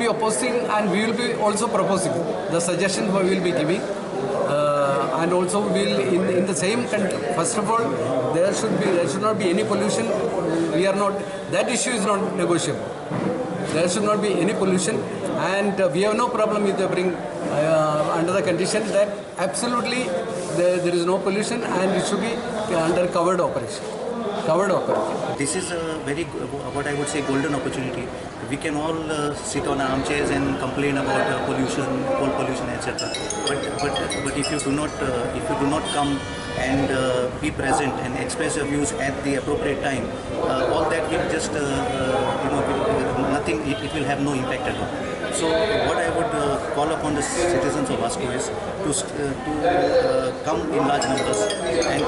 be opposing and we will be also proposing the suggestions we will be giving. And also we'll in the same country. First of all, there should not be any pollution. We are not, that issue is not negotiable. There should not be any pollution, and we have no problem with the bring under the condition that absolutely there is no pollution and it should be under covered operation. This is a very, what I would say, golden opportunity. We can all sit on armchairs and complain about pollution, coal pollution, etc. But if you do not come and be present and express your views at the appropriate time, all that will just nothing. It will have no impact at all. So what I would call upon the citizens of Vasco is to come in large numbers and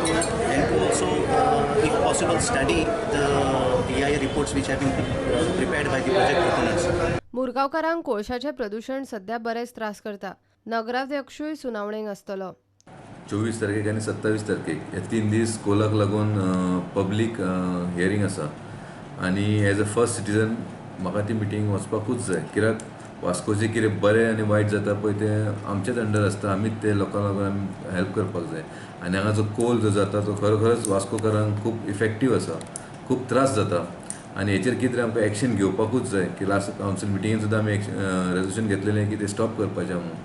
to also, if possible, study the EIA reports which have been prepared by the project proponents. मुरगांवकारांक कोळशाचें प्रदूषण सध्या बरेच त्रास करता. नगराध्यक्षूय सुनावणेक आसतलो. 24 तारखेक आनी 27 तारखेक हे 3 दीस कोलाक लागून पब्लीक हियरींग आसा आनी एज अ फर्स्ट सिटीजन म्हाका ती मिटींग वचपाकूच जाय. कित्याक वास्कोचें कितें बरें आनी वायट जाता पळय तें आमचेच अंडर आसता. आमीच ते लोकांक लागून आमी हेल्प करपाक जाय. आनी हांगा जो कोल जो जाता तो खरोखरच वास्कोकारांक खूब इफेक्टीव आसा, खूब त्रास जाता आनी हेचेर कितें तरी आमकां एक्शन घेवपाकूच जाय. की लास्ट कावन्सील मिटिंगेन सुद्दां आमी रेजोल्यूशन घेतलेलें की तें स्टॉप करपाचें म्हणून.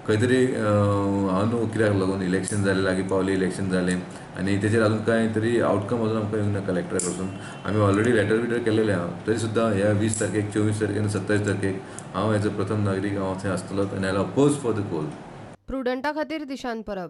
खंय तरी हांव न्हू कित्याक लागून इलेक्शन जालें, लागीं पावलें इलेक्शन जालें आनी तेचेर अजून कांय तरी आउटकम अजून आमकां येवंक ना कलेक्टरा कडसून. आमी ऑलरेडी लेटर केलेलें हांव, तरी सुद्दां ह्या 20 तारखेक, 24 तारखेक आनी 27 तारखेक हांव एज अ प्रथम नागरीक हांव थंय आसतलो आनी I will oppose for the call. प्रुडंटा खातीर दिशांत परब.